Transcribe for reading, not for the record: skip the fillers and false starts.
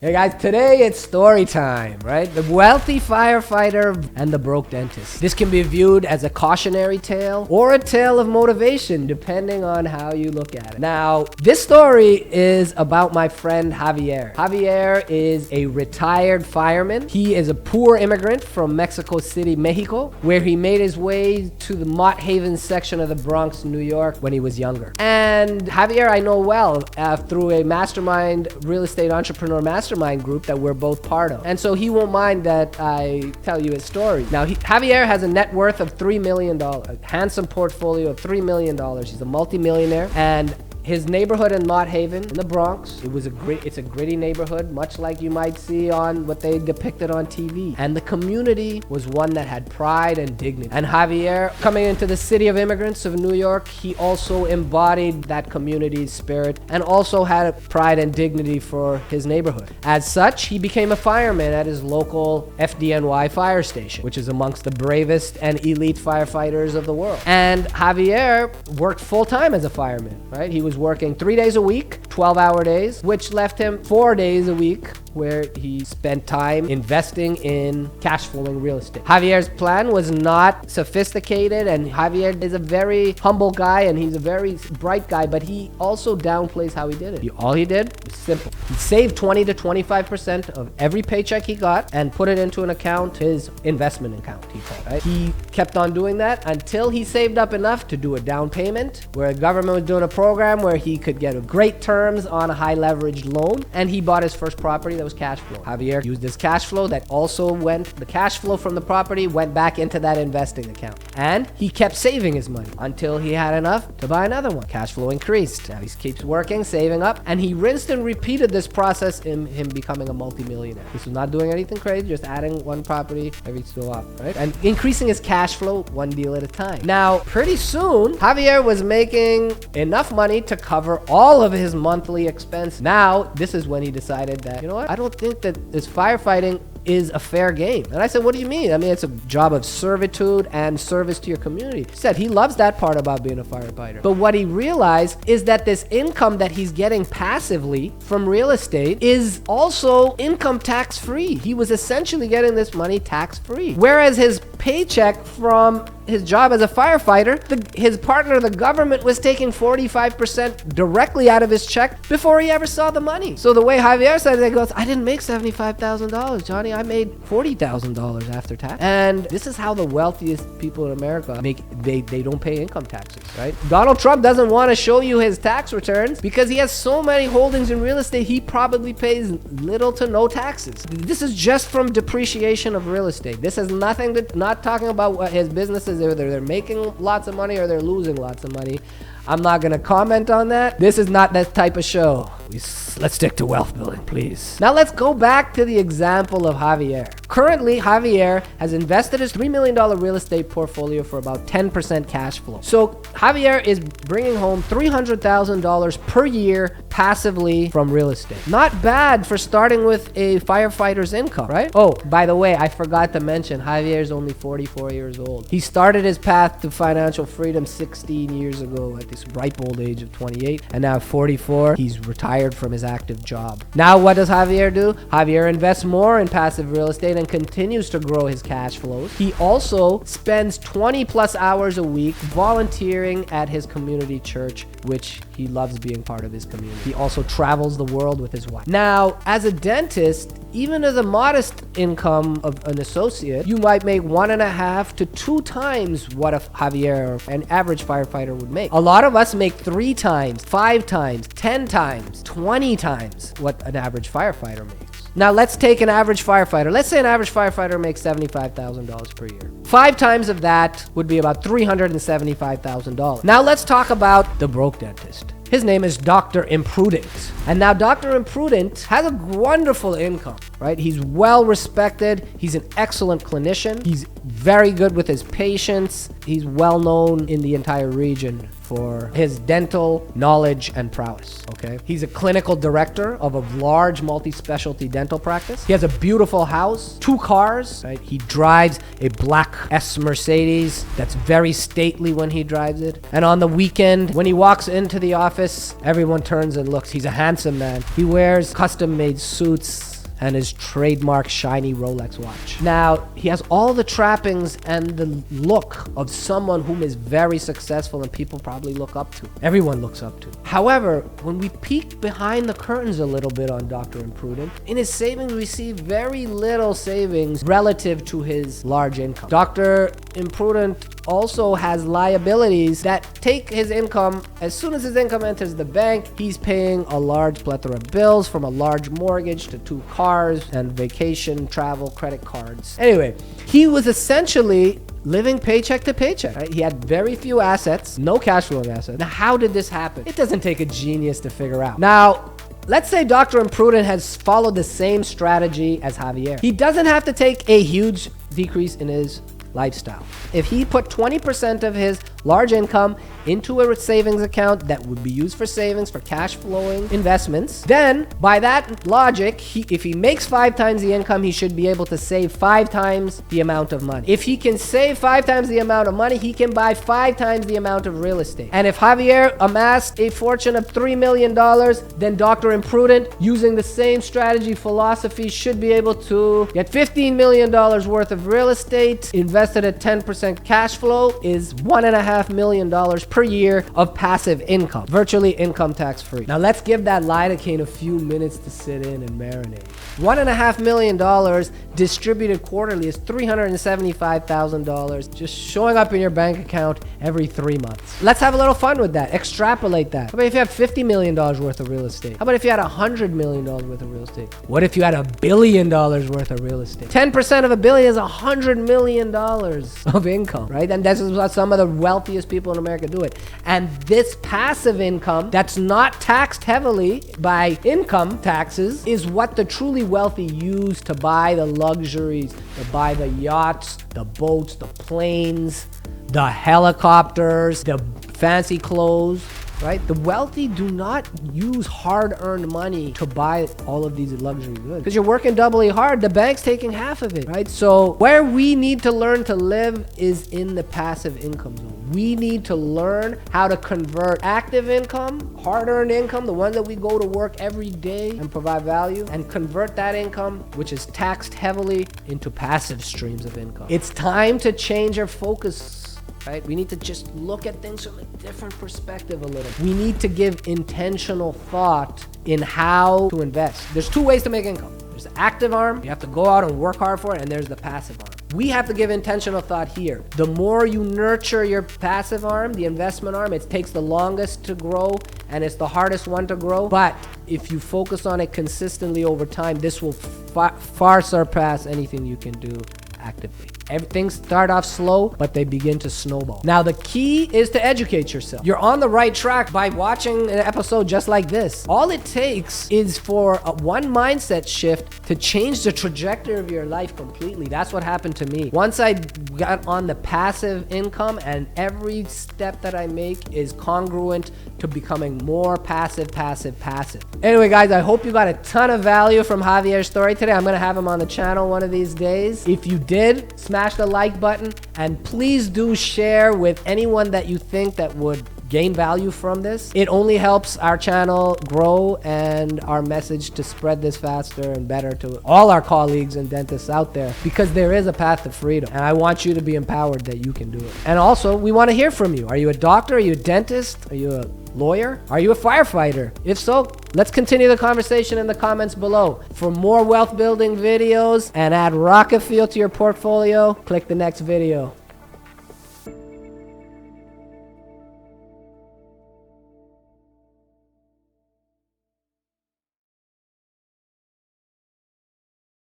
Hey guys, today it's story time, right? The wealthy firefighter and the broke dentist. This can be viewed as a cautionary tale or a tale of motivation, depending on how you look at it. Now, this story is about my friend Javier. Javier is a retired fireman. He is a poor immigrant from Mexico City, Mexico, where he made his way to the Mott Haven section of the Bronx, New York when he was younger. And Javier I know well through a mastermind real estate entrepreneur mastermind group that we're both part of. And so he won't mind that I tell you his story. Now, Javier has a net worth of $3 million, a handsome portfolio of $3 million. He's a multimillionaire, and his neighborhood in Mott Haven in the Bronx, it's a gritty neighborhood, much like you might see on what they depicted on TV. And the community was one that had pride and dignity. And Javier, coming into the city of immigrants of New York, he also embodied that community's spirit and also had pride and dignity for his neighborhood. As such, he became a fireman at his local FDNY fire station, which is amongst the bravest and elite firefighters of the world. And Javier worked full-time as a fireman, right? He was working 3 days a week, 12-hour days, which left him 4 days a week where he spent time investing in cash flowing real estate. Javier's plan was not sophisticated, and Javier is a very humble guy and he's a very bright guy, but he also downplays how he did it. All he did was simple. He saved 20 to 25% of every paycheck he got and put it into an account, his investment account, he called it, right? He kept on doing that until he saved up enough to do a down payment, where the government was doing a program where he could get great terms on a high leveraged loan, and he bought his first property that was cash flow. Javier used this cash flow that also the cash flow from the property went back into that investing account. And he kept saving his money until he had enough to buy another one. Cash flow increased. Now he keeps working, saving up, and he rinsed and repeated this process in him becoming a multimillionaire. This was not doing anything crazy, just adding one property every so often, right? And increasing his cash flow one deal at a time. Now, pretty soon, Javier was making enough money to cover all of his monthly expense. Now, this is when he decided that, you know what? I don't think that this firefighting is a fair game. And I said, what do you mean? I mean, it's a job of servitude and service to your community. He said he loves that part about being a firefighter. But what he realized is that this income that he's getting passively from real estate is also income tax free. He was essentially getting this money tax free. Whereas his paycheck from his job as a firefighter, his partner, the government, was taking 45% directly out of his check before he ever saw the money. So the way Javier said it, he goes, I didn't make $75,000, Johnny. I made $40,000 after tax. And this is how the wealthiest people in America make, they don't pay income taxes, right? Donald Trump doesn't want to show you his tax returns because he has so many holdings in real estate, he probably pays little to no taxes. This is just from depreciation of real estate. This has nothing to, not talking about what his businesses, whether they're making lots of money or they're losing lots of money. I'm not going to comment on that. This is not that type of show. Let's stick to wealth building, please. Now let's go back to the example of Javier. Currently, Javier has invested his $3 million real estate portfolio for about 10% cash flow. So Javier is bringing home $300,000 per year passively from real estate. Not bad for starting with a firefighter's income, right? Oh, by the way, I forgot to mention, Javier is only 44 years old. He started his path to financial freedom 16 years ago at this ripe old age of 28, and now at 44, he's retired from his active job. Now, what does Javier do? Javier invests more in passive real estate and continues to grow his cash flows. He also spends 20 plus hours a week volunteering at his community church, which he loves being part of his community. He also travels the world with his wife. Now, as a dentist, even as a modest income of an associate, you might make 1.5 to 2 times what a Javier, an average firefighter, would make. A lot of us make 3 times, 5 times, 10 times, 20 times what an average firefighter makes. Now let's take an average firefighter. Let's say an average firefighter makes $75,000 per year. 5 times of that would be about $375,000. Now let's talk about the broke dentist. His name is Dr. Imprudent. And now Dr. Imprudent has a wonderful income, right? He's well respected. He's an excellent clinician. He's very good with his patients. He's well known in the entire region for his dental knowledge and prowess, okay? He's a clinical director of a large multi-specialty dental practice. He has a beautiful house, 2 cars, right? He drives a black S Mercedes that's very stately when he drives it. And on the weekend, when he walks into the office, everyone turns and looks. He's a handsome man. He wears custom-made suits and his trademark shiny Rolex watch. Now, he has all the trappings and the look of someone whom is very successful and people probably look up to. Everyone looks up to. However, when we peek behind the curtains a little bit on Dr. Imprudent, in his savings, we see very little savings relative to his large income. Dr. Imprudent also has liabilities that take his income. As soon as his income enters the bank, he's paying a large plethora of bills, from a large mortgage to 2 cars and vacation, travel, credit cards. Anyway, he was essentially living paycheck to paycheck, right? He had very few assets, no cash flow assets. Now, how did this happen? It doesn't take a genius to figure out. Now, let's say Dr. Imprudent has followed the same strategy as Javier. He doesn't have to take a huge decrease in his lifestyle. If he put 20% of his large income into a savings account that would be used for savings, for cash flowing investments, then by that logic, if he makes 5 times the income, he should be able to save 5 times the amount of money. If he can save 5 times the amount of money, he can buy 5 times the amount of real estate. And if Javier amassed a fortune of $3 million, then Dr. Imprudent, using the same strategy philosophy, should be able to get $15 million worth of real estate, invested at 10% cash flow, is $1.5 million per year of passive income, virtually income tax free. Now let's give that lidocaine a few minutes to sit in and marinate. $1.5 million distributed quarterly is $375,000 just showing up in your bank account every 3 months. Let's have a little fun with that. Extrapolate that. How about if you had $50 million worth of real estate? How about if you had $100 million worth of real estate? What if you had $1 billion worth of real estate? 10% of $1 billion is $100 million of income, right? And this is what some of the wealthiest people in America do it. And this passive income that's not taxed heavily by income taxes is what the truly wealthy use to buy the luxuries, to buy the yachts, the boats, the planes, the helicopters, the fancy clothes, right? The wealthy do not use hard-earned money to buy all of these luxury goods. Because you're working doubly hard, the bank's taking half of it, right? So where we need to learn to live is in the passive income zone. We need to learn how to convert active income, hard-earned income, the one that we go to work every day and provide value, and convert that income, which is taxed heavily, into passive streams of income. It's time to change our focus. Right? We need to just look at things from a different perspective a little. We need to give intentional thought in how to invest. There's 2 ways to make income. There's the active arm, you have to go out and work hard for it, and there's the passive arm. We have to give intentional thought here. The more you nurture your passive arm, the investment arm, it takes the longest to grow and it's the hardest one to grow. But if you focus on it consistently over time, this will far surpass anything you can do actively. Things start off slow, but they begin to snowball. Now, the key is to educate yourself. You're on the right track by watching an episode just like this. All it takes is for one mindset shift to change the trajectory of your life completely. That's what happened to me. Once I got on the passive income, and every step that I make is congruent to becoming more passive. Anyway, guys, I hope you got a ton of value from Javier's story today. I'm going to have him on the channel one of these days. If you did, smash the like button, and please do share with anyone that you think that would gain value from this. It only helps our channel grow and our message to spread this faster and better to all our colleagues and dentists out there, because there is a path to freedom, and I want you to be empowered that you can do it. And also, we want to hear from you. Are you a doctor? Are you a dentist? Are you a lawyer? Are you a firefighter? If so, let's continue the conversation in the comments below. For more wealth building videos and add rocket fuel to your portfolio, click the next video.